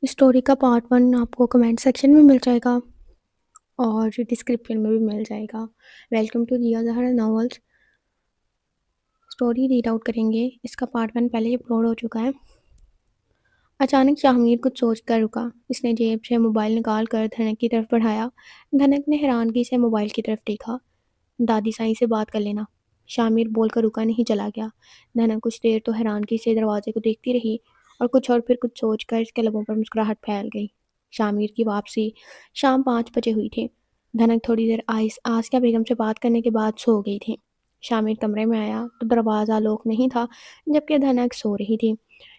Story का part 1 आपको comment section में मिल जाएगा और डिस्क्रिप्शन में भी मिल जाएगा। Welcome to Riya Zahra novels. Story read out करेंगे। इसका पार्ट 1 पहले ही अपलोड हो चुका है। अचानक शाहमीर कुछ सोच कर रुका। इसने जेब से मोबाइल निकाल कर धनक की तरफ बढ़ाया। धनक ने हैरानगी से मोबाइल की तरफ देखा। दादी साईं से बात कर लेना। शामिर बोलकर रुका नहीं, चला गया। धनक कुछ देर तो हैरानगी से दरवाजे को देखती रही और कुछ और फिर कुछ सोचकर इसके लबों पर मुस्कुराहट फैल गई। शामिर की वापसी शाम 5 बजे हुई थी। धनक थोड़ी देर आसिया बेगम से बात करने के बाद सो गई थी। शामिर कमरे में आया तो दरवाज़ा लॉक नहीं था, जबकि धनक सो रही थी।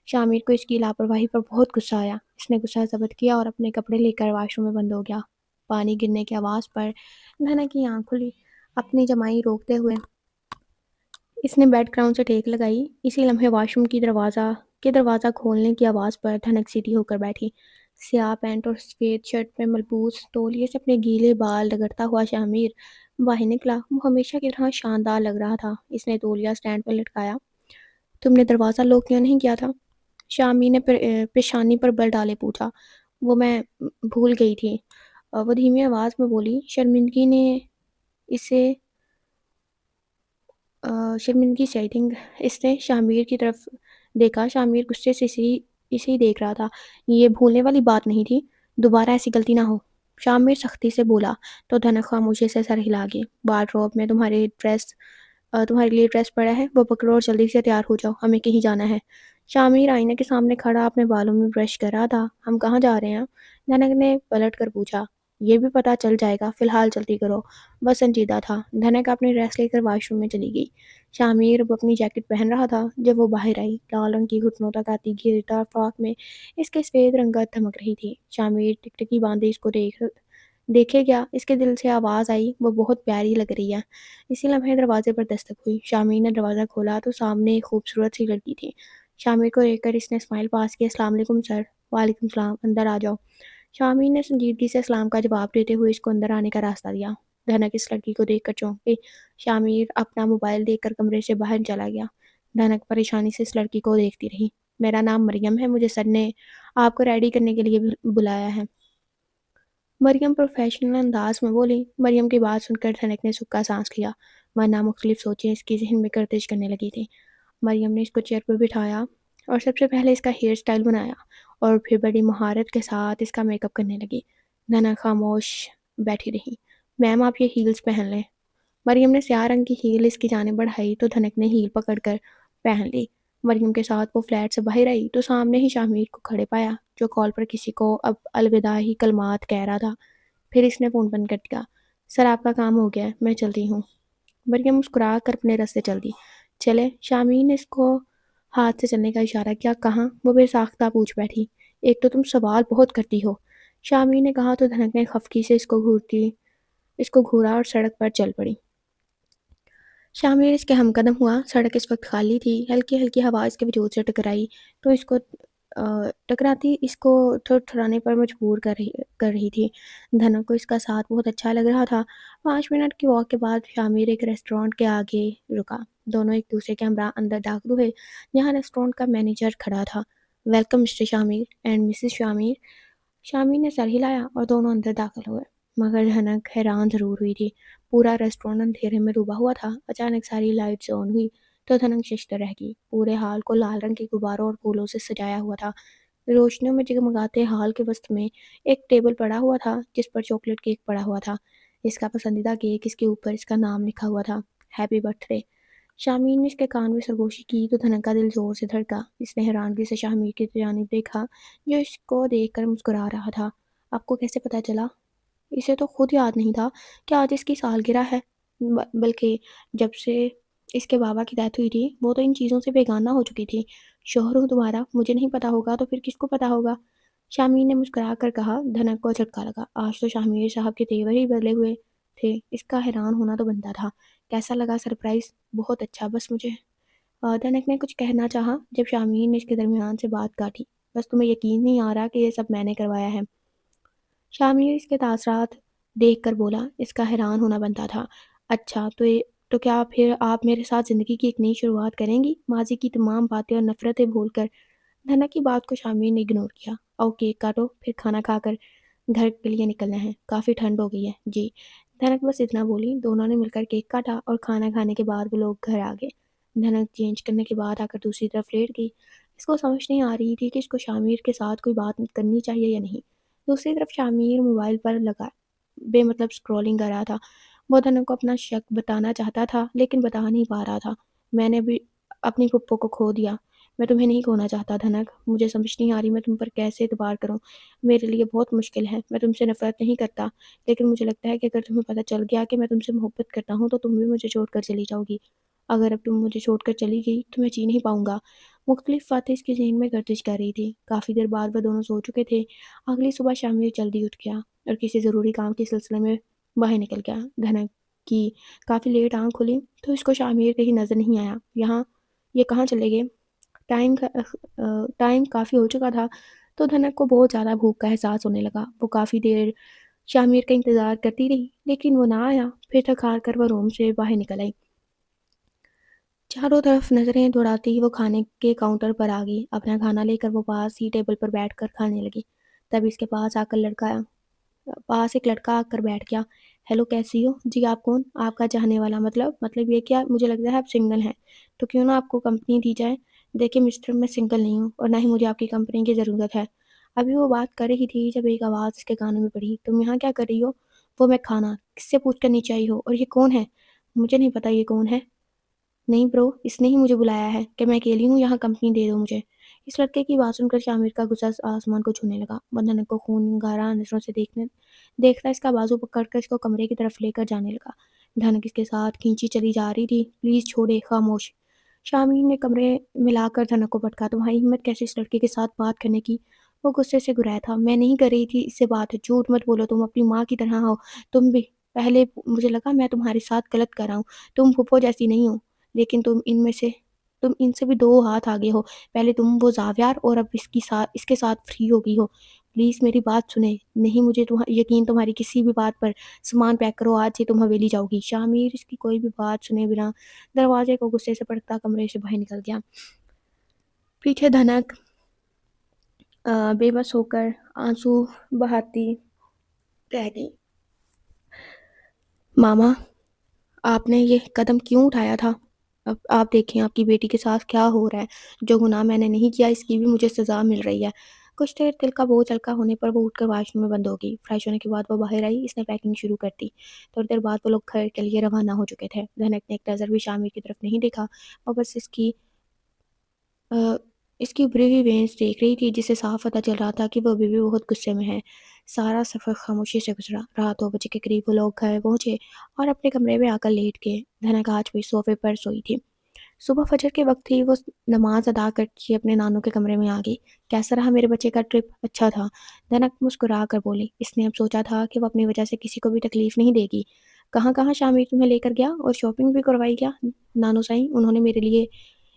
शामिर को इसकी लापरवाही पर बहुत गुस्सा आया। इसने गुस्सा ज़ब्त किया और अपने कपड़े लेकर वॉशरूम में बंद हो गया। पानी गिरने की आवाज़ पर धनक की आंख खुली। अपनी जमाई रोकते हुए इसने बेड क्राउन से टेक लगाई। इसी लम्हे वॉशरूम की दरवाज़ा खोलने की आवाज़ पर धनक सीधी होकर बैठी। स्याह पैंट और सफ़ेद शर्ट में मलबूस तौलिए से अपने गीले बाल रगड़ता हुआ शामिर बाहर निकला। वो हमेशा की तरह शानदार लग रहा था। इसने तौलिया स्टैंड पर लटकाया। तुमने दरवाज़ा लॉक क्यों नहीं किया था? शामी ने पेशानी पर बल डाले पूछा। वो मैं भूल गई थी। वो धीमी आवाज़ में बोली। इसे शर्मिंदगी से आई थिंक। इसने शामिर की तरफ देखा। शामिर गुस्से से इसे ही देख रहा था। ये भूलने वाली बात नहीं थी। दोबारा ऐसी गलती ना हो, शामिर सख्ती से बोला। तो धनक खामोशी से सर हिला गई। वार्डरोब में तुम्हारे लिए ड्रेस पड़ा है, वो पकड़ो और जल्दी से तैयार हो जाओ, हमें कहीं जाना है। शामिर आईने के सामने खड़ा अपने बालों में ब्रश कर रहा था। हम कहाँ जा रहे हैं? धनक ने पलट कर पूछा। ये भी पता चल जाएगा, फिलहाल जल्दी करो। वह संजीदा था। धनक अपनी ड्रेस लेकर वॉशरूम में चली गई। शामिर अब अपनी जैकेट पहन रहा था जब वो बाहर आई। लाल रंग की घुटनों तक आती घेरदार फ्रॉक में इसके सफ़ेद रंगत धमक रही थी। शामिर टिकटिकी बांधे इसको देखे क्या? इसके दिल से आवाज़ आई, वो बहुत प्यारी लग रही है। इसी लम्हे दरवाजे पर दस्तक हुई। शामिर ने दरवाज़ा खोला तो सामने एक खूबसूरत सी लड़की थी। शामिर को देखकर इसने स्माइल पास किया। अस्सलाम वालेकुम सर। वालेकुम सलाम, अंदर आ जाओ। शामिर ने संजीदगी से सलाम का जवाब देते हुए इसको अंदर आने का रास्ता दिया। धनक इस लड़की को देखकर चौंक गई। शामिर अपना मोबाइल देखकर कमरे से बाहर चला गया। धनक परेशानी से इस लड़की को देखती रही। मेरा नाम मरियम है, मुझे सर ने आपको रेडी करने के लिए बुलाया है। मरियम प्रोफेशनल अंदाज में बोली। मरियम की बात सुनकर धनक ने सूखा सांस लिया, वरना मुख्तलिफ सोचें इसकी जहन में गर्दिश करने लगी थी। मरियम ने इसको चेयर पर बिठाया और सबसे पहले इसका हेयर स्टाइल बनाया और फिर बड़ी महारत के साथ इसका मेकअप करने लगी। धनक खामोश बैठी रही। मैम, आप ये हील्स पहन लें। मरियम ने स्याह रंग की हील इसकी जाने बढ़ाई तो धनक ने हील पकड़कर पहन ली। मरियम के साथ वो फ्लैट से बाहर आई तो सामने ही शामिर को खड़े पाया, जो कॉल पर किसी को अब अलविदा ही कलमात कह रहा था। फिर इसने फ़ोन बंद कर दिया। सर, आपका काम हो गया है, मैं चलती हूँ। मरियम मुस्कुरा कर अपने रास्ते चल दी। चले? शामीन ने इसको हाथ से चलने का इशारा किया। कहाँ? वो बेसाख्ता पूछ बैठी। एक तो तुम सवाल बहुत करती हो, शामीन ने कहा तो धनक ने खफकी से इसको घूरा और सड़क पर चल पड़ी। शामिर इसके हमकदम हुआ। सड़क इस वक्त खाली थी। हल्की हल्की हवा इसके वजूद से टकराई तो टकराती इसको थरथराने पर मजबूर कर रही थी। धनक को इसका साथ बहुत अच्छा लग रहा था। 5 मिनट की वॉक के बाद शामिर एक रेस्टोरेंट के आगे रुका। दोनों एक दूसरे के हमरा अंदर दाखिल हुए, जहाँ रेस्टोरेंट का मैनेजर खड़ा था। Welcome mister Shamir and Mrs Shamir. Shamir ने सर हिलाया और दोनों अंदर दाखिल हुए, मगर धनक हैरान ज़रूर हुई थी। पूरा रेस्टोरेंट अंधेरे में डूबा हुआ था। अचानक सारी लाइट्स ऑन हुई तो धनक शशदर रह गई। पूरे हाल को लाल रंग के गुब्बारों और फूलों से सजाया हुआ था। रोशनियों में जगमगाते हाल के वसत में एक टेबल पड़ा हुआ था, जिस पर चॉकलेट केक पड़ा हुआ था। इसका पसंदीदा केक, इसके ऊपर इसका नाम लिखा हुआ था, हैप्पी बर्थडे। शामीन ने इसके कान में सरगोशी की तो धनक का दिल जोर से धड़का। इसने हैरानगी से शामीर की जानिब देखा, जो इसको देखकर मुस्कुरा रहा था। आपको कैसे पता चला? इसे तो खुद याद नहीं था कि आज इसकी सालगिरह है। बल्कि जब से इसके बाबा की डेथ हुई थी, वो तो इन चीज़ों से बेगाना हो चुकी थी। शोहर हूँ तुम्हारा, मुझे नहीं पता होगा तो फिर किसको पता होगा? शामीर ने मुस्कुरा कर कहा। धनक को झटका लगा। आज तो शामीर साहब के तेवर ही बदले हुए थे। इसका हैरान होना तो बनता था। कैसा लगा सरप्राइज़? बहुत अच्छा। बस मुझे धनक ने कुछ कहना चाहा, जब शामीर ने इसके दरमियान से बात काटी। बस तुम्हें यकीन नहीं आ रहा कि ये सब मैंने करवाया है? शामिर इसके तासरात देख कर बोला। इसका हैरान होना बनता था। अच्छा, तो क्या फिर आप मेरे साथ ज़िंदगी की एक नई शुरुआत करेंगी? माजी की तमाम बातें और नफ़रतें भूलकर। धनक की बात को शामिर ने इग्नोर किया। आओ केक काटो, फिर खाना खाकर घर के लिए निकलना है, काफ़ी ठंड हो गई है। जी। धनक बस इतना बोली। दोनों ने मिलकर केक काटा और खाना खाने के बाद वो लोग घर आ गए। धनक चेंज करने के बाद आकर दूसरी तरफ लेट गई। इसको समझ नहीं आ रही थी कि इसको शामिर के साथ कोई बात करनी चाहिए या नहीं। दूसरी तरफ शामिर मोबाइल पर लगा बेमतलब स्क्रॉलिंग कर रहा था। वो धनक को अपना शक बताना चाहता था, लेकिन बता नहीं पा रहा था। मैंने भी अपनी पप्पो को खो दिया। मैं तुम्हें नहीं खोना चाहता धनक। मुझे समझ नहीं आ रही मैं तुम पर कैसे एतबार करूँ। मेरे लिए बहुत मुश्किल है। मैं तुमसे नफ़रत नहीं करता, लेकिन मुझे लगता है कि अगर तुम्हें पता चल गया कि मैं तुमसे मोहब्बत करता हूँ, तो तुम भी मुझे छोड़कर चली जाओगी। अगर अब तुम मुझे छोड़कर चली गई, तो मैं जी नहीं पाऊँगा। मुख्तलिफ़ बातें इसके ज़हन में गर्दिश कर रही थी। काफ़ी देर बाद वह दोनों सो चुके थे। अगली सुबह शामिर जल्दी उठ गया और किसी ज़रूरी काम के सिलसिले में बाहर निकल गया। धनक की काफ़ी लेट आँख खुली, तो इसको शामिर कहीं नज़र नहीं आया। ये कहाँ चले गए? टाइम काफ़ी हो चुका था, तो धनक को बहुत ज़्यादा भूख का एहसास होने लगा। वो काफ़ी देर शामिर का इंतज़ार करती रही, लेकिन वो ना आया। फिर थक हार कर वो रूम से बाहर निकल आई। चारों तरफ नज़रें दौड़ाती वो खाने के काउंटर पर आ गई। अपना खाना लेकर वो पास ही टेबल पर बैठकर खाने लगी। तभी इसके पास एक लड़का आकर बैठ गया। हेलो, कैसी हो? जी, आप कौन? आपका चाहने वाला। मतलब ये क्या? मुझे लगता है आप सिंगल हैं। तो क्यों ना आपको कंपनी दी जाए? देखिए मिस्टर, मैं सिंगल नहीं हूँ और ना ही मुझे आपकी कंपनी की ज़रूरत है। अभी वो बात कर रही थी जब एक आवाज़ उसके कानों में पड़ी। तुम यहाँ क्या कर रही हो? वो मैं खाना। किससे पूछ कर नीचे आई हो? और ये कौन है? मुझे नहीं पता ये कौन है। नहीं ब्रो, इसने ही मुझे बुलाया है कि मैं अकेली हूँ यहाँ, कंपनी दे दो मुझे। इस लड़के की बात सुनकर शामिर का गुस्सा आसमान को छूने लगा। बंधन को खून गारा नजरों से देखता इसका बाजू पकड़कर इसको कमरे की तरफ लेकर जाने लगा। धनक इसके साथ खींची चली जा रही थी। प्लीज छोड़े, खामोश। शामिर ने कमरे मिलाकर धनक को पटका। तुम्हारी हिम्मत कैसे इस लड़के के साथ बात करने की? वो गुस्से से गुर्राया था। मैं नहीं कर रही थी इससे बात। झूठ मत बोलो, तुम अपनी माँ की तरह हो। तुम भी पहले मुझे लगा मैं तुम्हारे साथ गलत कर रहा हूँ। तुम फूफो जैसी नहीं हो, लेकिन तुम इनसे भी 2 हाथ आगे हो। पहले तुम वो ज़ावियार और अब इसके साथ फ्री हो गई हो। प्लीज़ मेरी बात सुने। नहीं मुझे यकीन तुम्हारी किसी भी बात पर। सामान पैक करो, आज से तुम हवेली जाओगी। शामिर इसकी कोई भी बात सुने बिना दरवाजे को गुस्से से पटकता कमरे से बाहर निकल गया। पीछे धनक बेबस होकर आंसू बहाती रह गई। मामा, आपने ये कदम क्यों उठाया था? अब आप देखें आपकी बेटी के साथ क्या हो रहा है। जो गुनाह मैंने नहीं किया इसकी भी मुझे सज़ा मिल रही है। कुछ देर दिल का बोझ हल्का होने पर वो उठकर वॉशरूम में बंद हो गई। फ्रेश होने के बाद वो बाहर आई। इसने पैकिंग शुरू कर दी। थोड़ी देर बाद वो लोग घर के लिए रवाना हो चुके थे। धनक ने एक नज़र भी शामिर की तरफ नहीं देखा और बस अ, इसकी उभरी हुई वेन्स देख रही थी, जिससे साफ पता चल रहा था कि वो अभी भी बहुत गुस्से में है। सारा सफ़र खामोशी से गुजरा। रात 2 बजे के करीब वो लोग घर पहुंचे और अपने कमरे में आकर लेट गए। धनक आज भी सोफे पर सोई थी। सुबह फजर के वक्त ही वो नमाज अदा करके अपने नानू के कमरे में आ गई। कैसा रहा मेरे बच्चे का ट्रिप? अच्छा था, धनक मुस्कुरा कर बोली। इसने अब सोचा था कि वो अपनी वजह से किसी को भी तकलीफ नहीं देगी। कहाँ कहाँ शामिर तुम्हें लेकर गया और शॉपिंग भी करवाई क्या? नानू साईं, उन्होंने मेरे लिए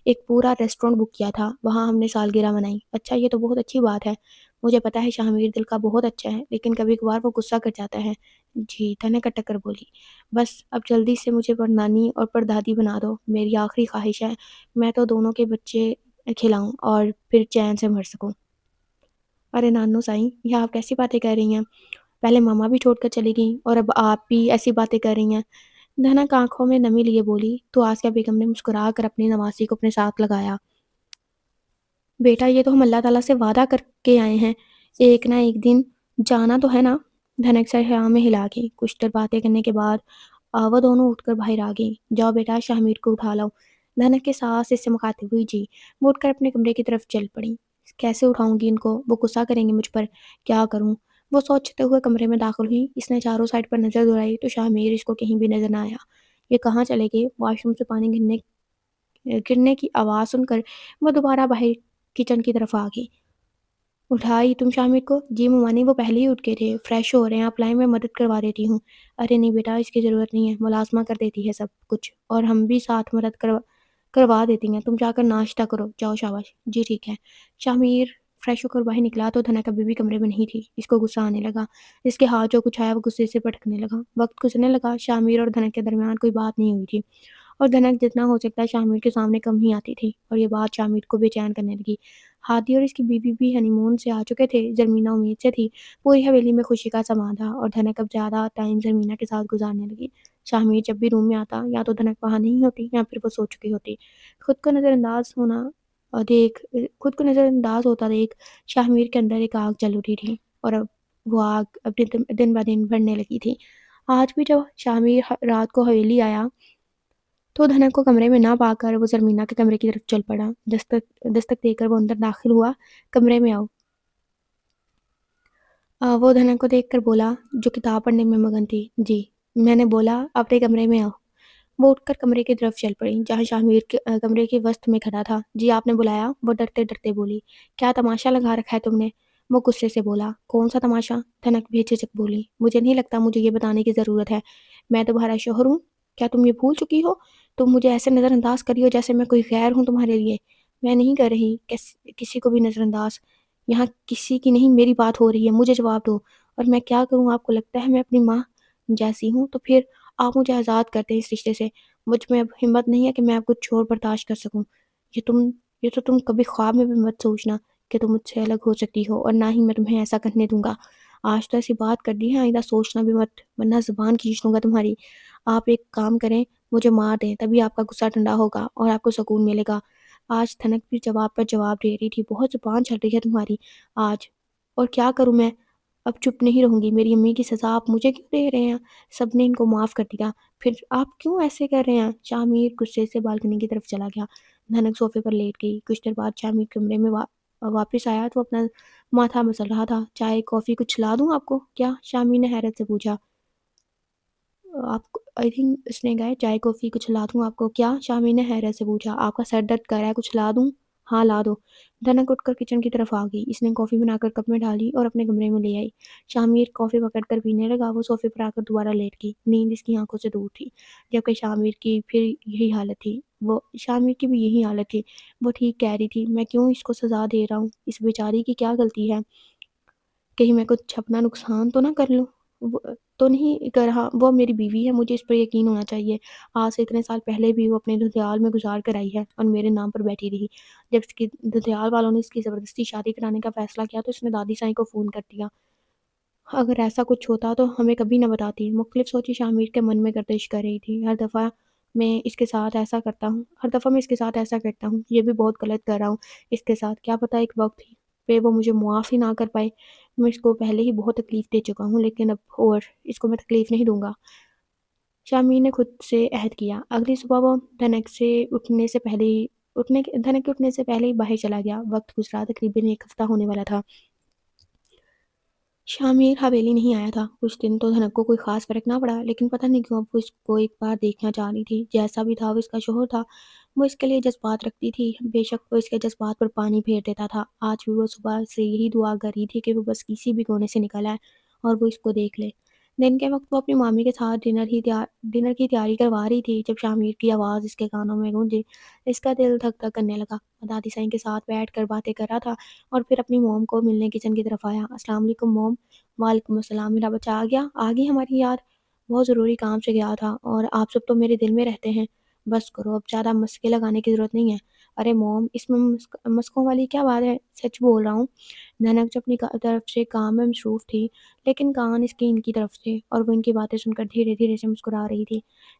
एक पूरा रेस्टोरेंट बुक किया था, वहाँ हमने सालगिरह मनाई। अच्छा, ये तो बहुत अच्छी बात है। मुझे पता है शामिर दिल का बहुत अच्छा है, लेकिन कभी-कभार वो गुस्सा कर जाता है। जी, धनक अटक कर बोली। बस अब जल्दी से मुझे परनानी और परदादी बना दो, मेरी आखिरी ख्वाहिश है। मैं तो दोनों के बच्चे खिलाऊँ और फिर चैन से मर सकूँ। अरे नानू साईं, ये आप कैसी बातें कह रही हैं? पहले मम्मा भी छोड़कर चली गईं और अब आप भी ऐसी बातें कर रही हैं। धनक आँखों में नमी लिए बोली। तो आसिया बेगम ने मुस्कुरा कर अपनी नवासी को अपने साथ लगाया। बेटा, ये तो हम अल्लाह ताला से वादा करके आए हैं, एक ना एक दिन जाना तो है ना? धनक सर हाँ में हिला गई। कुछ देर बातें करने के बाद वो दोनों उठकर बाहर आ गईं। जाओ बेटा, शामिर को उठा लाओ। धनक के सास इससे मुखातिब हुई। जी। वो उठकर अपने कमरे की तरफ चल पड़ी। कैसे उठाऊंगी इनको? वो गुस्सा करेंगे मुझ पर। क्या करूं? वो सोचते हुए कमरे में दाखिल हुई। इसने चारों साइड पर नजर दौड़ाई तो शामिर इसको कहीं भी नजर ना आया। ये कहाँ चले गए? वॉशरूम से पानी गिरने की आवाज़ सुनकर वो दोबारा बाहर किचन की तरफ आ गई। उठाई तुम शामिर को? जी ममानी, वो पहले ही उठ गए थे, फ्रेश हो रहे हैं, आप लाएं मैं मदद करवा देती हूँ। अरे नहीं बेटा, इसकी ज़रूरत नहीं है, मुलाजमा कर देती है सब कुछ और हम भी साथ मदद करवा देती हैं। तुम जाकर नाश्ता करो, जाओ शाबाश। जी ठीक है। शामिर फ्रेश होकर बाहर निकला तो धनक अभी भी कमरे में नहीं थी। इसको गुस्सा आने लगा। इसके हाथ जो कुछ आया वो गुस्से से पटकने लगा। वक्त गुजरने लगा। शामिर और धनक के दरमियान कोई बात नहीं हुई थी और धनक जितना हो सकता है शामिर के सामने कम ही आती थी और ये बात शामिर को बेचैन करने लगी। ہادی اور اس کی بیوی بھی ہنی مون سے آ چکے تھے۔ زرمینہ امید سے تھی پوری حویلی میں خوشی کا سما تھا، اور دھنک اب زیادہ ٹائم زرمینہ کے ساتھ گزارنے لگی۔ شامیر جب بھی روم میں آتا یا تو دھنک وہاں نہیں ہوتی یا پھر وہ سو چکی ہوتی۔ خود کو نظر انداز ہونا اور دیکھ خود کو نظر انداز ہوتا دیکھ شاہمیر کے اندر ایک آگ جل اٹھی تھی، اور اب وہ آگ اب دن بہ دن بڑھنے لگی تھی۔ آج بھی جب شامیر رات کو حویلی آیا تو دھنک کو کمرے میں نہ پا کر وہ زرمینہ کے کمرے کی طرف چل پڑا۔ دستک دے کر وہ اندر داخل ہوا۔ کمرے میں آؤ۔ وہ دھنک کو دیکھ کر بولا، جو کتاب پڑھنے میں مگن تھی۔ جی، میں نے بولا اپنے کمرے میں آؤ۔ وہ اٹھ کر کمرے کی طرف چل پڑی جہاں شاہمیر کمرے کے وسط میں کھڑا تھا۔ جی آپ نے بلایا؟ وہ ڈرتے ڈرتے بولی۔ کیا تماشا لگا رکھا ہے تم نے؟ وہ غصے سے بولا۔ کون سا تماشا؟ دھنک بھی جھجک بولی۔ مجھے نہیں لگتا مجھے یہ بتانے کی ضرورت ہے، میں تمہارا شوہر ہوں۔ کیا تم یہ بھول چکی ہو؟ تم مجھے ایسے نظر انداز کری ہو جیسے میں کوئی غیر ہوں تمہارے لیے۔ میں نہیں کر رہی کسی کو بھی نظر انداز۔ یہاں کسی کی نہیں میری بات ہو رہی ہے، مجھے جواب دو۔ اور میں کیا کروں؟ آپ کو لگتا ہے میں اپنی ماں جیسی ہوں؟ تو پھر آپ مجھے آزاد کرتے ہیں اس رشتے سے۔ مجھ میں اب ہمت نہیں ہے کہ میں آپ کو چھوڑ برداشت کر سکوں۔ یہ تو تم کبھی خواب میں بھی مت سوچنا کہ تم مجھ سے الگ ہو سکتی ہو، اور نہ ہی میں تمہیں ایسا کرنے دوں گا۔ آج تو ایسی بات کر دی ہے، آئندہ سوچنا بھی مت، ورنہ زبان کھینچ لوں گا تمہاری۔ آپ ایک کام کریں، مجھے مار دیں، تبھی آپ کا غصہ ٹھنڈا ہوگا اور آپ کو سکون ملے گا۔ آج دھنک بھی جواب پر جواب دے رہی تھی۔ بہت زبان چل رہی ہے تمہاری آج۔ اور کیا کروں میں؟ اب چپ نہیں رہوں گی۔ میری امی کی سزا آپ مجھے کیوں دے رہے ہیں؟ سب نے ان کو معاف کر دیا، پھر آپ کیوں ایسے کر رہے ہیں؟ شامیر غصے سے بالکنی کی طرف چلا گیا۔ دھنک صوفے پر لیٹ گئی۔ کچھ دیر بعد شامیر کمرے میں واپس آیا تو اپنا ماتھا مسل رہا تھا۔ چائے کافی کچھ لا دوں آپ کو کیا؟ شامیر نے حیرت سے پوچھا۔ آپ کو آئی تھنک اس نے کہا چائے کافی کچھ لا دوں آپ کو کیا؟ شامیر نے حیرت سے پوچھا۔ آپ کا سر درد کر رہا ہے، کچھ لا دوں؟ ہاں لا دو۔ دھنک اٹھ کر کچن کی طرف آ گئی۔ اس نے کافی بنا کر کپ میں ڈالی اور اپنے کمرے میں لے آئی۔ شامیر کافی پکڑ کر پینے لگا۔ وہ صوفے پر آ کر دوبارہ لیٹ گئی۔ نیند اس کی آنکھوں سے دور تھی، جبکہ شامیر کی بھی یہی حالت تھی۔ وہ ٹھیک کہہ رہی تھی، میں کیوں اس کو سزا دے رہا ہوں؟ اس بیچاری کی کیا غلطی ہے؟ کہیں میں کچھ اپنا نقصان تو نہ کر لوں؟ وہ تو نہیں کر رہا، وہ میری بیوی ہے، مجھے اس پر یقین ہونا چاہیے۔ آج سے اتنے سال پہلے بھی وہ اپنے دھندیال میں گزار کر آئی ہے اور میرے نام پر بیٹھی رہی۔ جب اس کی دھندیال والوں نے اس کی زبردستی شادی کرانے کا فیصلہ کیا تو اس نے دادی سائیں کو فون کر دیا۔ اگر ایسا کچھ ہوتا تو ہمیں کبھی نہ بتاتی۔ مختلف سوچیں شامیر کے من میں گردش کر رہی تھی۔ ہر دفعہ میں اس کے ساتھ ایسا کرتا ہوں، یہ بھی بہت غلط کر رہا ہوں اس کے ساتھ۔ کیا پتہ ایک وقت پہ وہ مجھے معاف ہی نہ کر پائے۔ میں اس کو پہلے ہی بہت تکلیف دے چکا ہوں، لیکن اب اور اس کو میں تکلیف نہیں دوں گا۔ شامیر نے خود سے عہد کیا۔ اگلی صبح وہ دھنک کے اٹھنے سے پہلے ہی باہر چلا گیا۔ وقت گزرا، تقریباً ایک ہفتہ ہونے والا تھا۔ شامیر حویلی نہیں آیا تھا۔ کچھ دن تو دھنک کو کوئی خاص فرق نہ پڑا، لیکن پتہ نہیں کیوں اب وہ اس کو ایک بار دیکھنا چاہ رہی تھی۔ جیسا بھی تھا وہ اس کا شوہر تھا، وہ اس کے لیے جذبات رکھتی تھی۔ بے شک وہ اس کے جذبات پر پانی پھیر دیتا تھا۔ آج بھی وہ صبح سے یہی دعا کر رہی تھی کہ وہ بس کسی بھی کونے سے نکل آئے اور وہ اس کو دیکھ لے۔ دن کے وقت وہ اپنی مامی کے ساتھ ڈنر کی تیاری کروا رہی تھی جب شامیر کی آواز اس کے کانوں میں گونجی۔ اس کا دل دھک دھک کرنے لگا۔ وہ دادی سائیں کے ساتھ بیٹھ کر باتیں کر رہا تھا اور پھر اپنی موم کو ملنے کچن کی طرف آیا۔ السلام علیکم موم۔ وعلیکم السلام، میرا بچہ آ گیا؟ آ گئی ہماری یاد؟ بہت ضروری کام سے گیا تھا، اور آپ سب تو میرے دل میں رہتے ہیں۔ بس کرو، اب زیادہ مسکے لگانے کی ضرورت نہیں ہے۔ ارے موم، اس میں مسکوں والی کیا بات ہے؟ سچ بول رہا ہوں۔ دھنک جو اپنی طرف سے کام میں مصروف تھی، لیکن کان اس کے ان کی طرف تھے اور وہ ان کی باتیں سن کر دھیرے دھیرے سے مسکرا رہی تھی۔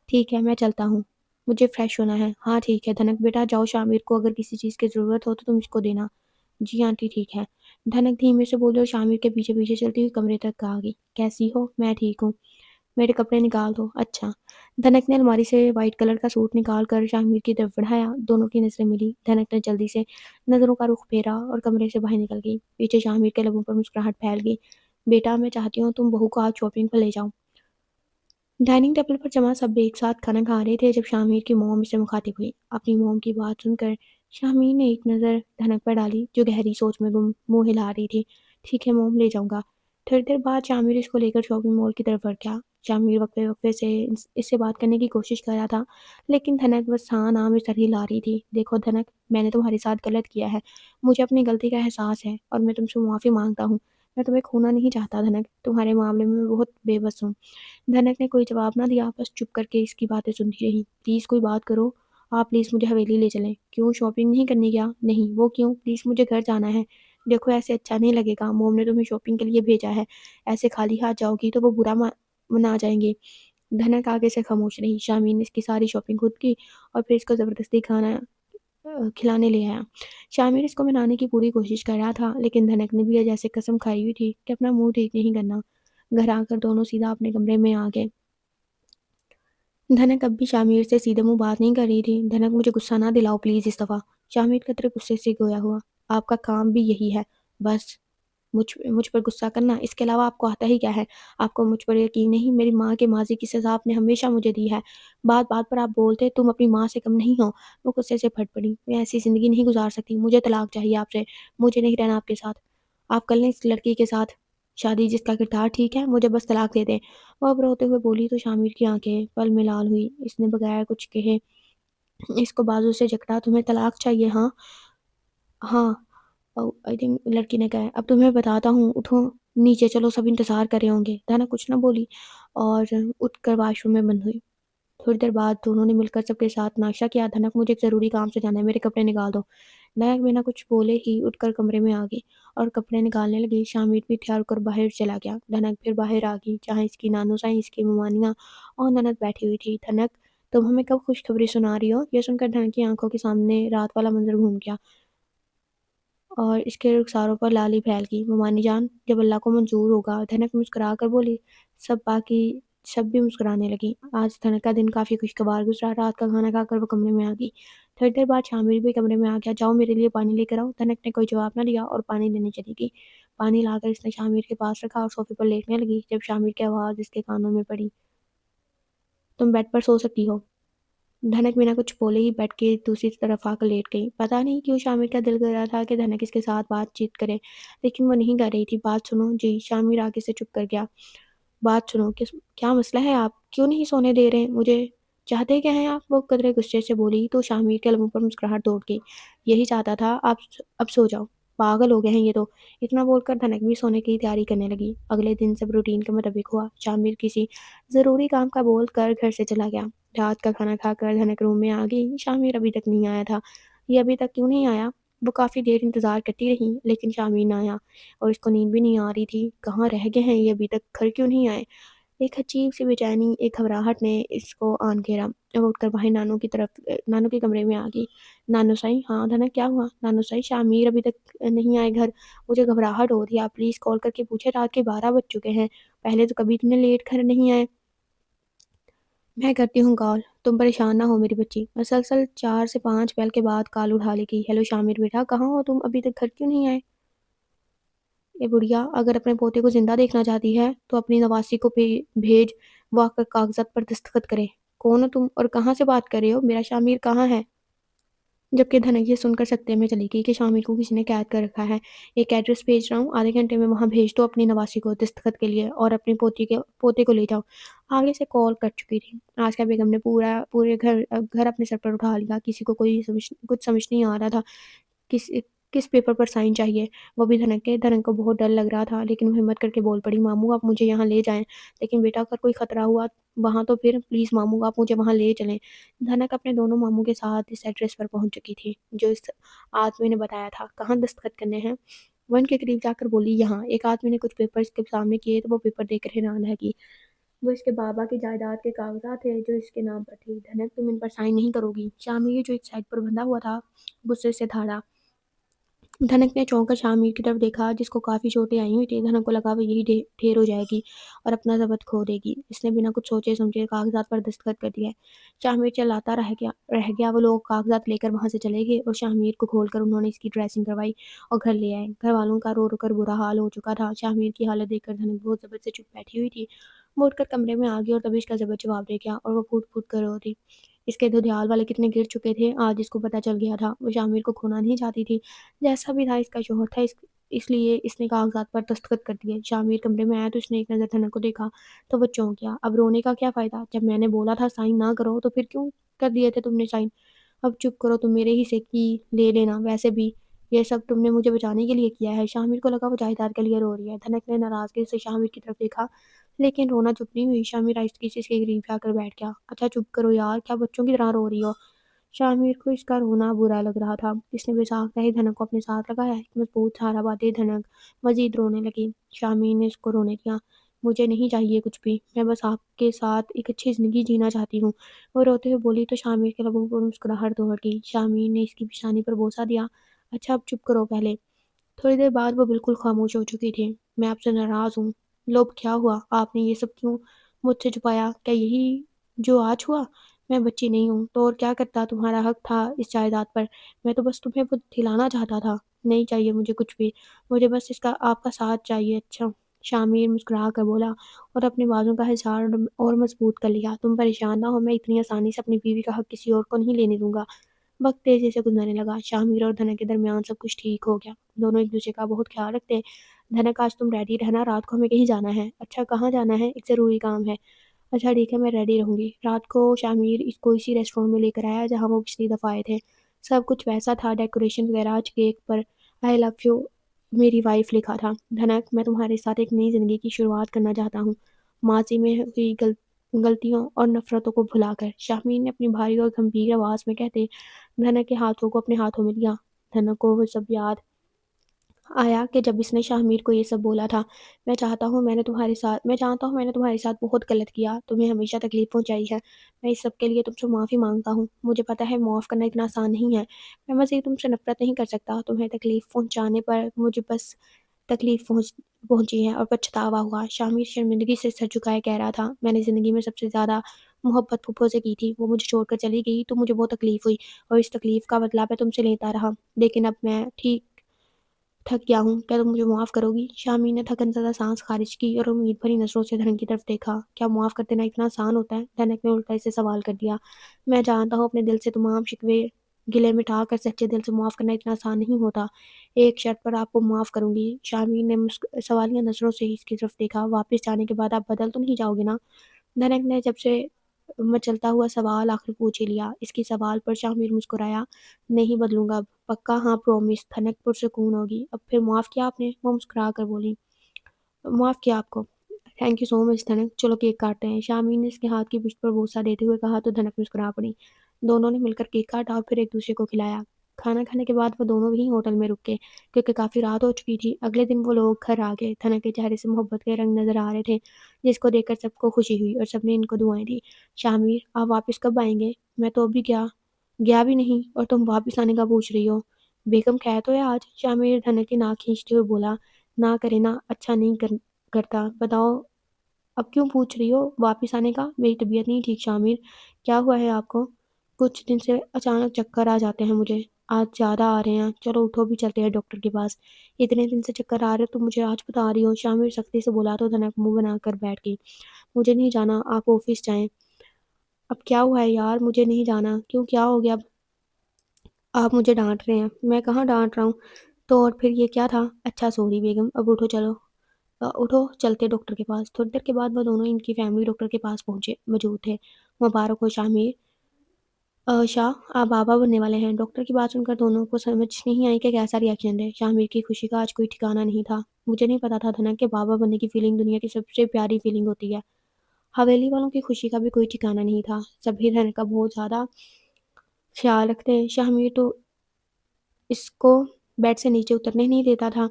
ٹھیک ہے، میں چلتا ہوں، مجھے فریش ہونا ہے۔ ہاں ٹھیک ہے دھنک بیٹا، جاؤ، شامیر کو اگر کسی چیز کی ضرورت ہو تو تم اس کو دینا۔ جی آنٹی ٹھیک ہے، دھنک دھیمے سے بولی اور شامیر کے پیچھے پیچھے چلتی ہوئی کمرے تک آ گئی۔ کیسی ہو؟ میں ٹھیک ہوں، میرے کپڑے نکال دو۔ اچھا۔ دھنک نے الماری سے وائٹ کلر کا سوٹ نکال کر شامیر کی طرف بڑھایا۔ دونوں کی نظریں ملی۔ دھنک نے جلدی سے نظروں کا رخ پھیرا اور کمرے سے باہر نکل گئی۔ پیچھے شامیر کے لبوں پر مسکراہٹ پھیل گئی۔ بیٹا، میں چاہتی ہوں تم بہو کو آج شاپنگ پر لے جاؤ۔ ڈائننگ ٹیبل پر جمع سب ایک ساتھ کھانا کھا رہے تھے جب شامیر کی موم اسے مخاطب ہوئی۔ اپنی موم کی بات سن کر شامیر نے ایک نظر دھنک پر ڈالی جو گہری سوچ میں گم منہ ہلا رہی تھی۔ ٹھیک ہے موم، لے جاؤں گا۔ تھوڑی دیر بعد شامیر اس کو لے کر شاپنگ مال کی طرف بڑھ گیا۔ شامیر وقفے وقفے سے اس سے بات کرنے کی کوشش کر رہا تھا، لیکن دھنک بس ہاں نام اس طرح ہی لا رہی تھی۔ دیکھو دھنک، میں نے تمہارے ساتھ غلط کیا ہے، مجھے اپنی غلطی کا احساس ہے اور میں تم سے معافی مانگتا ہوں۔ میں تمہیں کھونا نہیں چاہتا دھنک، تمہارے معاملے میں بہت بے بس ہوں۔ دھنک نے کوئی جواب نہ دیا، بس چپ کر کے اس کی باتیں سنتی رہی۔ پلیز کوئی بات کرو، آپ پلیز مجھے حویلی لے چلیں۔ کیوں شاپنگ نہیں کرنے گیا؟ نہیں، وہ کیوں؟ پلیز مجھے گھر جانا ہے۔ دیکھو ایسے اچھا نہیں لگے گا، موم نے تمہیں شاپنگ کے لیے بھیجا ہے، ایسے خالی ہاتھ جاؤ گی تو وہ برا منا جائیں گے۔ دھنک آگے سے خاموش رہی۔ شامین نے اس کی ساری شاپنگ خود کی اور پھر اس کو زبردستی کھلانے لے آیا۔ شامیر اس کو منانے کی پوری کوشش کر رہا تھا، لیکن دھنک نے بھی جیسے قسم کھائی ہوئی تھی کہ اپنا منہ ٹھیک نہیں کرنا۔ گھر آ کر دونوں سیدھا اپنے کمرے میں آ گئے۔ دھنک اب بھی شامیر سے سیدھے منہ بات نہیں کر رہی تھی۔ دھنک مجھے غصہ نہ دلاؤ پلیز اس دفعہ۔ شامیر کی طرح غصے سے گویا ہوا۔ آپ کا کام بھی یہی ہے، بس مجھ پر غصہ کرنا، اس کے علاوہ آپ کو آتا ہی کیا ہے؟ آپ کو مجھ پر یقین نہیں؟ میری ماں کے ماضی کی سزا آپ نے ہمیشہ مجھے دی ہے، بات بات پر آپ بولتے تم اپنی ماں سے کم نہیں ہو۔ وہ غصے سے پھٹ پڑی۔ میں ایسی زندگی نہیں گزار سکتی، مجھے طلاق چاہیے آپ سے، مجھے نہیں رہنا آپ کے ساتھ۔ آپ کر لیں اس لڑکی کے ساتھ شادی جس کا کردار ٹھیک ہے، مجھے بس طلاق دے دیں۔ وہ اب روتے ہوئے بولی تو شامیر کی آنکھیں پل میں لال ہوئی۔ اس نے بغیر کچھ کہے اس کو بازو سے جکڑا۔ تمہیں طلاق چاہیے؟ ہاں ہاں آئی تھنک لڑکی نے کہا اب تمہیں بتاتا ہوں، اٹھو نیچے چلو، سب انتظار کر رہے ہوں گے۔ دانا کچھ نہ بولی اور اٹھ کر واش روم میں بند ہوئی۔ تھوڑی دیر بعد دونوں نے مل کر سب کے ساتھ ناشتہ کیا۔ دھنک مجھے ایک ضروری کام سے جانا ہے، میرے کپڑے نکال دو۔ دھنک بنا کچھ بولے ہی اٹھ کر کمرے میں آ گئی اور کپڑے نکالنے لگی۔ شامیر بھی تیار کر باہر چلا گیا۔ دھنک پھر باہر آ گئی جہاں اس کی نانو سائیں، اس کی ممانیاں اور نند بیٹھی ہوئی تھی۔ دھنک تم ہمیں کب خوشخبری سنا رہی ہو؟ یہ سن کر دھنک کی آنکھوں کے سامنے رات والا منظر گھوم گیا اور اس کے رخساروں پر لالی پھیل گئی۔ ممانی جان جب اللہ کو منظور ہوگا۔ دھنک مسکرا کر بولی۔ باقی سب بھی مسکرانے لگی۔ آج دھنک کا دن کافی خوشگوار گزرا۔ رات کا کھانا کھا کر وہ کمرے میں آ گئی۔ تھوڑی دیر بعد شامیر بھی کمرے میں آ گیا۔ جاؤ میرے لیے پانی لے کر آؤ۔ دھنک نے کوئی جواب نہ دیا اور پانی لینے چلی گئی۔ پانی لا کر اس نے شامیر کے پاس رکھا اور صوفے پر لیٹنے لگی۔ جب شامیر کی آواز اس کے کانوں میں پڑی، تم بیڈ پر سو سکتی ہو۔ دھنک بنا کچھ بولے ہی بیڈ کے دوسری طرف آ کر لیٹ گئی۔ پتہ نہیں کیوں شامیر کا دل کر رہا تھا کہ دھنک اس کے ساتھ بات چیت کرے، لیکن وہ نہیں کر رہی تھی۔ بات سنو جی۔ شامیر آگے سے چپ کر گیا۔ بات سنو، کیا مسئلہ ہے؟ آپ کیوں نہیں سونے دے رہے مجھے؟ چاہتے کیا ہیں آپ؟ وہ قدرے غصے سے بولی تو شامیر کے لبوں پر مسکراہٹ دوڑ گئی۔ یہی چاہتا تھا، آپ اب سو جاؤ، پاگل ہو گئے ہیں یہ تو۔ اتنا بول کر دھنک بھی سونے کی تیاری کرنے لگی۔ اگلے دن سب روٹین کے مطابق ہوا۔ شامیر کسی ضروری کام کا بول کر گھر سے چلا گیا۔ رات کا کھانا کھا کر دھنک روم میں آ گئی۔ شامیر ابھی تک نہیں آیا تھا۔ یہ ابھی تک کیوں نہیں آیا؟ وہ کافی دیر انتظار کرتی رہی، لیکن شامیر نہ آیا اور اس کو نیند بھی نہیں آ رہی تھی۔ کہاں رہ گئے ہیں یہ؟ ابھی تک گھر کیوں نہیں آئے؟ ایک عجیب سی بے چینی، ایک گھبراہٹ نے اس کو آن گھیرا۔ وہ اٹھ کر باہر نانو کے کمرے میں آ گئی۔ نانو سائیں؟ ہاں دھنک کیا ہوا؟ نانو سائیں شامیر ابھی تک نہیں آئے گھر، مجھے گھبراہٹ ہو رہی ہے، آپ پلیز کال کر کے پوچھے، رات کے 12 بج چکے ہیں، پہلے تو کبھی اتنے لیٹ گھر نہیں آئے۔ میں کرتی ہوں کال، تم پریشان نہ ہو میری بچی۔ مسلسل 4 سے 5 بیل کے بعد کال اٹھا لی گئی۔ ہیلو شامیر بیٹا، کہاں ہو تم؟ ابھی تک گھر کیوں نہیں آئے؟ یہ بڑھیا اگر اپنے پوتے کو زندہ دیکھنا چاہتی ہے تو اپنی نواسی کو بھیج، وہ آ کر کاغذات پر دستخط کرے۔ کون ہو تم اور کہاں سے بات کر رہے ہو؟ میرا شامیر کہاں ہے؟ جبکہ دھنک یہ سن کر سکتے میں چلی گئی کہ شامیر کو کسی نے قید کر رکھا ہے۔ ایک ایڈریس بھیج رہا ہوں، آدھے گھنٹے میں وہاں بھیج دو اپنی نواسی کو دستخط کے لیے اور اپنی پوتے کو لے جاؤ۔ آگے سے کال کر چکی تھی۔ آسیہ بیگم نے پورے گھر اپنے سر پر اٹھا لیا۔ کسی کو کچھ سمجھ نہیں آ رہا تھا کس پیپر پر سائن چاہیے، وہ بھی دھنک کے۔ دھنک کو بہت ڈر لگ رہا تھا، لیکن وہ ہمت کر کے بول پڑی، ماموں آپ مجھے یہاں لے جائیں، لیکن بیٹا اگر کوئی خطرہ ہوا وہاں تو پھر پلیز ماموں آپ مجھے وہاں لے چلیں۔ دھنک اپنے دونوں ماموں کے ساتھ اس ایڈریس پر پہنچ چکی تھی جو اس آدمی نے بتایا تھا۔ کہاں دستخط کرنے ہیں؟ وہ ان کے قریب جا کر بولی، یہاں۔ ایک آدمی نے کچھ پیپر اس کے سامنے کیے تو وہ پیپر دیکھ کر حیران رہ گئی۔ وہ اس کے بابا کی جائیداد کے کاغذات تھے جو اس کے نام پر تھی۔ دھنک تم ان پر سائن نہیں کرو گی؟ شامیر جو ایک سائڈ پر بندھا ہوا تھا غصے سے دھاڑا۔ دھنک نے چونک کر شامیر کی طرف دیکھا جس کو کافی چوٹیں آئی ہوئی تھی۔ دھنک کو لگا وہ یہی ڈھیر ہو جائے گی اور اپنا ضبط کھو دے گی۔ اس نے بنا کچھ سوچے سمجھے کاغذات پر دستخط کر دیے۔ شامیر چلاتا رہ گیا۔ وہ لوگ کاغذات لے کر وہاں سے چلے گئے اور شامیر کو کھول کر انہوں نے اس کی ڈریسنگ کروائی اور گھر لے آئے۔ گھر والوں کا رو رو کر برا حال ہو چکا تھا۔ شامیر کی حالت دیکھ کر دھنک بہت ضبط سے چپ بیٹھی ہوئی تھی۔ وہ اٹھ کر کمرے میں آ گئی اور تبھی اس کا ضبط جواب دے گیا اور وہ پھوٹ پھوٹ کر رو دی۔ اس کے دھیال والے کتنے گر چکے تھے آج اس کو پتہ چل گیا تھا۔ وہ شامیر کو کھونا نہیں چاہتی تھی، جیسا بھی تھا اس کا شوہر تھا، اس لیے اس نے کاغذات پر دستخط کر دیے۔ شامیر کمرے میں آیا تو اس نے ایک نظر دھنک کو دیکھا تو وہ چونک گیا۔ اب رونے کا کیا فائدہ؟ جب میں نے بولا تھا سائن نہ کرو تو پھر کیوں کر دیے تھے تم نے سائن؟ اب چپ کرو، تم میرے حصے کی لے لینا، ویسے بھی یہ سب تم نے مجھے بچانے کے لیے کیا ہے۔ شامیر کو لگا وہ جائیداد کے لیے رو رہی ہے۔ دھنک نے ناراضگی سے شامیر کی طرف دیکھا لیکن رونا چپ نہیں ہوئی۔ شامیر آہستگی سے اس کے قریب جا کر بیٹھ گیا۔ اچھا چپ کرو یار، کیا بچوں کی طرح رو رہی ہو؟ शामिर को इसका रोना बुरा लग रहा था। इसने बेसाख्ता ही धनक को अपने साथ लगाया। एक मजबूत सहारा पाते धनक मजीद रोने लगी। शामिर ने उसको रोने दिया। मुझे नहीं चाहिए कुछ भी, मैं बस आपके साथ एक अच्छी ज़िंदगी जीना चाहती हूँ। वो रोते हुए बोली तो शामिर के लबों पर मुस्कुराहट दौड़ गई। शामिर ने इसकी पेशानी पर बोसा दिया। अच्छा अब चुप करो पहले। थोड़ी देर बाद वो बिल्कुल खामोश हो चुकी थी। मैं आपसे नाराज़ हूँ। लो अब क्या हुआ? आपने ये सब क्यों मुझसे छुपाया? क्या यही जो आज हुआ? मैं बच्ची नहीं हूँ तो और क्या करता? तुम्हारा हक था इस जायदाद पर। मैं तो बस तुम्हें वो दिलाना चाहता था। नहीं चाहिए मुझे कुछ भी। मुझे बस इसका आपका साथ चाहिए। अच्छा। शामिर मुस्कुरा कर बोला और अपने बाजू का हिसार और मजबूत कर लिया। तुम परेशान ना हो, मैं इतनी आसानी से अपनी बीवी का हक किसी और को नहीं लेने दूंगा। वक्त तेजी से गुजरने लगा। शामिर और धनक के दरमियान सब कुछ ठीक हो गया। दोनों एक दूसरे का बहुत ख्याल रखते हैं। धनक आज तुम रेडी रहना, रात को हमें कहीं जाना है। अच्छा कहाँ जाना है? एक ज़रूरी काम है। अच्छा ठीक है, मैं रेडी रहूँगी। रात को शामिर इसको इसी रेस्टोरेंट में लेकर आया जहाँ वो पिछली दफ़ा आए थे। सब कुछ वैसा था, डेकोरेशन वगैरह। आज केक पर आई लव यू मेरी वाइफ लिखा था। धनक मैं तुम्हारे साथ एक नई ज़िंदगी की शुरुआत करना चाहता हूँ, माजी में हुई गलतियों और नफ़रतों को भुलाकर। शामिर ने अपनी भारी और गंभीर आवाज़ में कहते धनक के हाथों को अपने हाथों में लिया। धनक को वो सब याद आया कि जब इसने शामिर को ये सब बोला था। मैं जानता हूँ मैंने तुम्हारे साथ बहुत गलत किया, तुम्हें हमेशा तकलीफ़ पहुँचाई है। मैं इस सब के लिए तुमसे माफ़ी माँगता हूँ। मुझे पता है माफ़ करना इतना आसान नहीं है। मैं मज़ीद तुमसे नफ़रत नहीं कर सकता। तुम्हें तकलीफ़ पहुँचाने पर मुझे बस तकलीफ़ पहुँची है और पछतावा हुआ। शामिर शर्मिंदगी से सर झुकाए कह रहा था, मैंने ज़िंदगी में सबसे ज़्यादा मोहब्बत फूफो से की थी। वो मुझे छोड़कर चली गई तो मुझे बहुत तकलीफ़ हुई और इस तकलीफ़ का बदला मैं तुमसे लेता रहा। लेकिन अब मैं ठीक थक गया हूँ, क्या तुम मुझे माफ़ करोगी? शामी ने थकनज़दा सांस खारिज की और उम्मीद भरी नज़रों से धनक की तरफ देखा। क्या माफ़ कर देना इतना आसान होता है? धनक ने उल्टा इसे सवाल कर दिया। मैं जानता हूँ अपने दिल से तमाम शिकवे गिले मिटा कर सच्चे दिल से माफ़ करना इतना आसान नहीं होता। एक शर्त पर आपको माफ़ करूँगी। शामी ने सवालिया नज़रों से इसकी तरफ देखा। वापस जाने के बाद आप बदल तो नहीं जाओगे ना? धनक ने जब से मचलता हुआ सवाल आखिर पूछ ही लिया। इसके सवाल पर शामिर मुस्कुराया। नहीं बदलूंगा अब, पक्का? हाँ प्रॉमिस। धनक पुरसकून होगी। अब फिर माफ़ किया आपने? वो मुस्कुरा कर बोली। माफ़ किया आपको। थैंक यू सो मच धनक। चलो केक काटते हैं। शामिर ने इसके हाथ की पुष्ट पर बोसा देते हुए कहा तो धनक मुस्कुरा पड़ी। दोनों ने मिलकर केक काटा और फिर एक दूसरे को खिलाया। खाना खाने के बाद वो दोनों वहीं होटल में रुके क्योंकि काफ़ी रात हो चुकी थी। अगले दिन वो लोग घर आ गए। धनक के चेहरे से मोहब्बत के रंग नजर आ रहे थे जिसको देखकर सबको खुशी हुई और सबने इनको दुआएं दी। शामिर आप वापस कब आएंगे? मैं तो अभी गया गया भी नहीं और तुम वापस आने का पूछ रही हो। बेगम कह तो है आज। शामिर धनक की नाक खींचते हुए बोला। ना करे ना, अच्छा नहीं करता। बताओ अब क्यों पूछ रही हो वापस आने का? मेरी तबीयत नहीं ठीक शामिर। क्या हुआ है आपको? कुछ दिन से अचानक चक्कर आ जाते हैं मुझे। आज ज़्यादा आ रहे हैं। चलो उठो भी चलते हैं डॉक्टर के पास। इतने दिन से चक्कर आ रहे हो तो मुझे आज बता रही हो? शामिर सख्ती से बोला तो धनक मुंह बनाकर बैठ गई। मुझे नहीं जाना, आप ऑफिस जाएं। अब क्या हुआ है यार? मुझे नहीं जाना क्यों? क्या हो गया? आप मुझे डांट रहे हैं। मैं कहाँ डांट रहा हूँ? तो और फिर ये क्या था? अच्छा सॉरी बेगम, अब उठो चलो। उठो चलते डॉक्टर के पास। थोड़ी देर के बाद वो दोनों इनकी फैमिली डॉक्टर के पास पहुंचे मौजूद थे। मुबारक हो शामिर। शाह आप बाबा बनने वाले हैं। डॉक्टर की बात सुनकर दोनों को समझ नहीं आई कि कैसा रिएक्शन दे। शामिर की खुशी का आज कोई ठिकाना नहीं था। मुझे नहीं पता था धनक के बाबा बनने की फीलिंग दुनिया की सबसे प्यारी फीलिंग होती है। हवेली वालों की खुशी का भी कोई ठिकाना नहीं था। सभी धनक का बहुत ज़्यादा ख्याल रखते हैं। शामिर तो इसको बेड से नीचे उतरने नहीं देता था।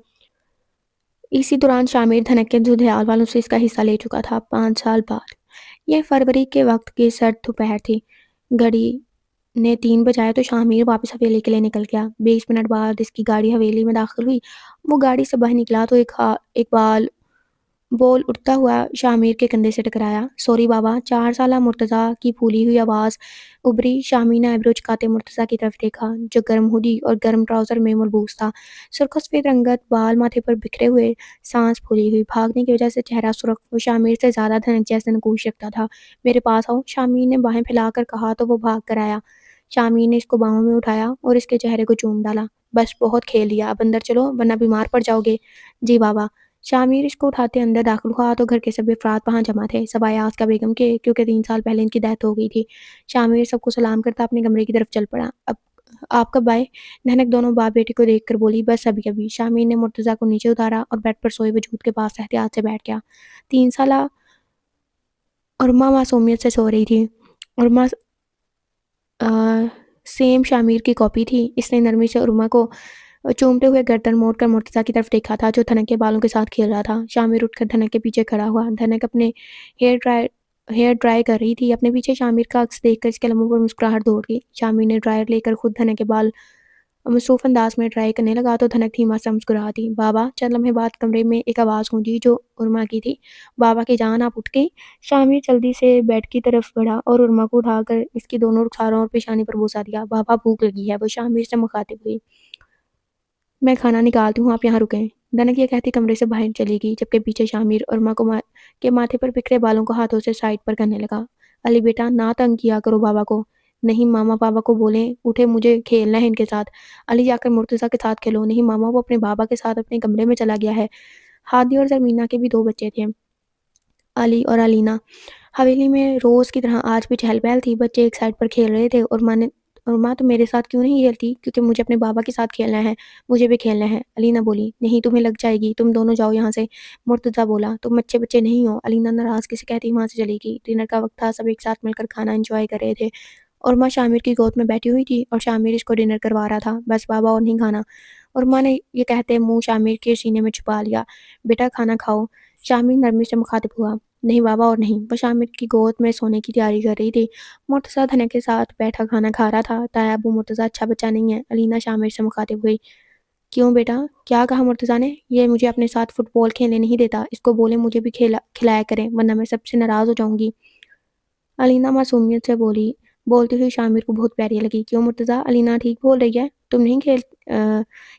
इसी दौरान शामिर धनक के जुधियाल वालों से इसका हिस्सा ले चुका था। 5 साल बाद यह फरवरी के वक्त की सर्द दोपहर थी। घड़ी ने 3 बजाए तो शामिर वापस हवेली के लिए निकल गया। 20 मिनट बाद इसकी गाड़ी हवेली में दाखिल हुई। वो गाड़ी से बाहर निकला तो एक बाल बोल उठता हुआ शामिर के कंधे से टकराया। सॉरी बाबा। 4 साला मुर्तज़ा की फूली हुई आवाज़ उभरी। शामिर ने आईब्रो झुकाते मुर्तज़ा की तरफ देखा जो गर्म हुडी और गर्म ट्राउज़र में मलबूस था। सुर्ख-सफ़ेद रंगत बाल माथे पर बिखरे हुए, सांस फूली हुई। भागने की वजह से चेहरा सुर्ख, वो शामिर से ज़्यादा धनक जैसे नकूश रखता था। मेरे पास आओ, शामिर ने बाहें फैलाकर कहा तो वो भाग कर आया। शामिर ने इसको बाहों में उठाया और इसके चेहरे को चूम डाला। बस बहुत खेल लिया, अब अंदर चलो वरना बीमार पड़ जाओगे। जी बाबा। शामिर इसको उठाते अंदर दाखिल हुआ तो घर के सभी अफराद वहाँ जमा थे सवाए आस्का बेगम के, क्योंकि 3 साल पहले इनकी डेथ हो गई थी। शामिर सबको सलाम करता अपने कमरे की तरफ चल पड़ा। अब आप कब आए? धनक दोनों बाप बेटे को देखकर बोली। बस अभी अभी। शामिर ने मुर्तज़ा को नीचे उतारा और बेड पर सोए वजूद के पास एहतियात से बैठ गया। 3 साला उर्मा मासूमियत से सो रही थी। उर्मा सेम शामिर की कॉपी थी। इसने नरमी से उर्मा को चूमते हुए गर्दन मोड़कर मुर्तज़ा की तरफ देखा था, जो धनक के बालों के साथ खेल रहा था। शामिर उठकर धनक के पीछे खड़ा हुआ। धनक अपने हेयर ड्राई कर रही थी। अपने पीछे शामिर का अक्स देखकर इसके लबों पर मुस्कुराहट दौड़ गई। शामिर ने ड्रायर लेकर खुद धनक के बाल मसरूफ़ अंदाज में ड्राई करने लगा तो धनक धीमा सा मुस्कुरा दी। बाबा। चंद लम्हे बाद कमरे में एक आवाज़ गूंजी, जो उर्मा की थी। बाबा की जान आप उठ गई। शामिर जल्दी से बेड की तरफ बढ़ा और उर्मा को उठाकर इसकी दोनों रुखसारों और पेशानी पर बोसा दिया। बाबा, भूख लगी है, वो शामिर से मुखातिब हुई। मैं खाना निकालती हूँ, आप यहाँ रुकें। धनक ये कहती कमरे से बाहर चली गई, जबकि पीछे शामिर उर्मा के माथे पर बिखरे बालों को हाथों से साइड पर करने लगा। अली बेटा, ना तंग किया करो बाबा को। नहीं मामा, पापा को बोलें उठे, मुझे खेलना है इनके साथ। अली, जाकर मुर्तज़ा के साथ खेलो। नहीं मामा, वो अपने बाबा के साथ अपने कमरे में चला गया है। हादी और जरमीना के भी 2 बच्चे थे, अली और अलीना। हवेली में रोज़ की तरह आज भी चहल-पहल थी। बच्चे एक साइड पर खेल रहे थे और माँ तुम मेरे साथ क्यों नहीं खेलती? क्योंकि मुझे अपने बाबा के साथ खेलना है, मुझे भी खेलना है। अलीना बोली। नहीं, तुम्हें लग जाएगी, तुम दोनों जाओ यहाँ से। मुर्तज़ा बोला। तुम अच्छे बच्चे नहीं हो। अलीना नाराज़गी से कहती वहाँ से चली गई। डिनर का वक्त था, सब एक साथ मिलकर खाना एंजॉय कर रहे थे। और माँ शामिर की गोद में बैठी हुई थी और शामिर इसको डिनर करवा रहा था। बस बाबा, और नहीं खाना। और माँ ने ये कहते मुँह शामिर के सीने में छुपा लिया। बेटा खाना खाओ। शामिर नरमी से मुखातिब हुआ। नहीं बाबा, और नहीं। वो शामिर की गोद में सोने की तैयारी कर रही थी। मुर्तज़ा धनक के साथ बैठा खाना खा रहा था। ताया अबू, मुर्तज़ा अच्छा बच्चा नहीं है। अलीना शामिर से मुखातिब हुई। क्यों बेटा? क्या कहा मुर्तज़ा ने? ये मुझे अपने साथ फुटबॉल खेलने नहीं देता। इसको बोले मुझे भी खिलाया करें, वरना मैं सबसे नाराज़ हो जाऊंगी। अलीना मासूमियत से बोलती हुई शामिर को बहुत प्यारी लगी। क्यों मुर्तज़ा, अलीना ठीक बोल रही है। तुम नहीं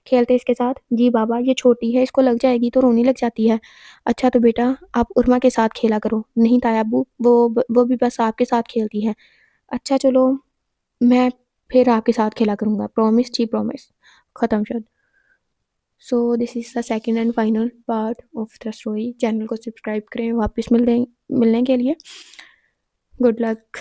खेलते इसके साथ? जी बाबा, ये छोटी है, इसको लग जाएगी तो रोने लग जाती है। अच्छा तो बेटा आप उर्मा के साथ खेला करो। नहीं ताया अब्बू, वो भी बस आपके साथ खेलती है। अच्छा चलो, मैं फिर आपके साथ खेला करूँगा। प्रॉमिस जी, प्रॉमिस। ख़त्म शद। So this is the second and final part of the story. Channel को सब्सक्राइब करें वापस मिलने के लिए। Good luck.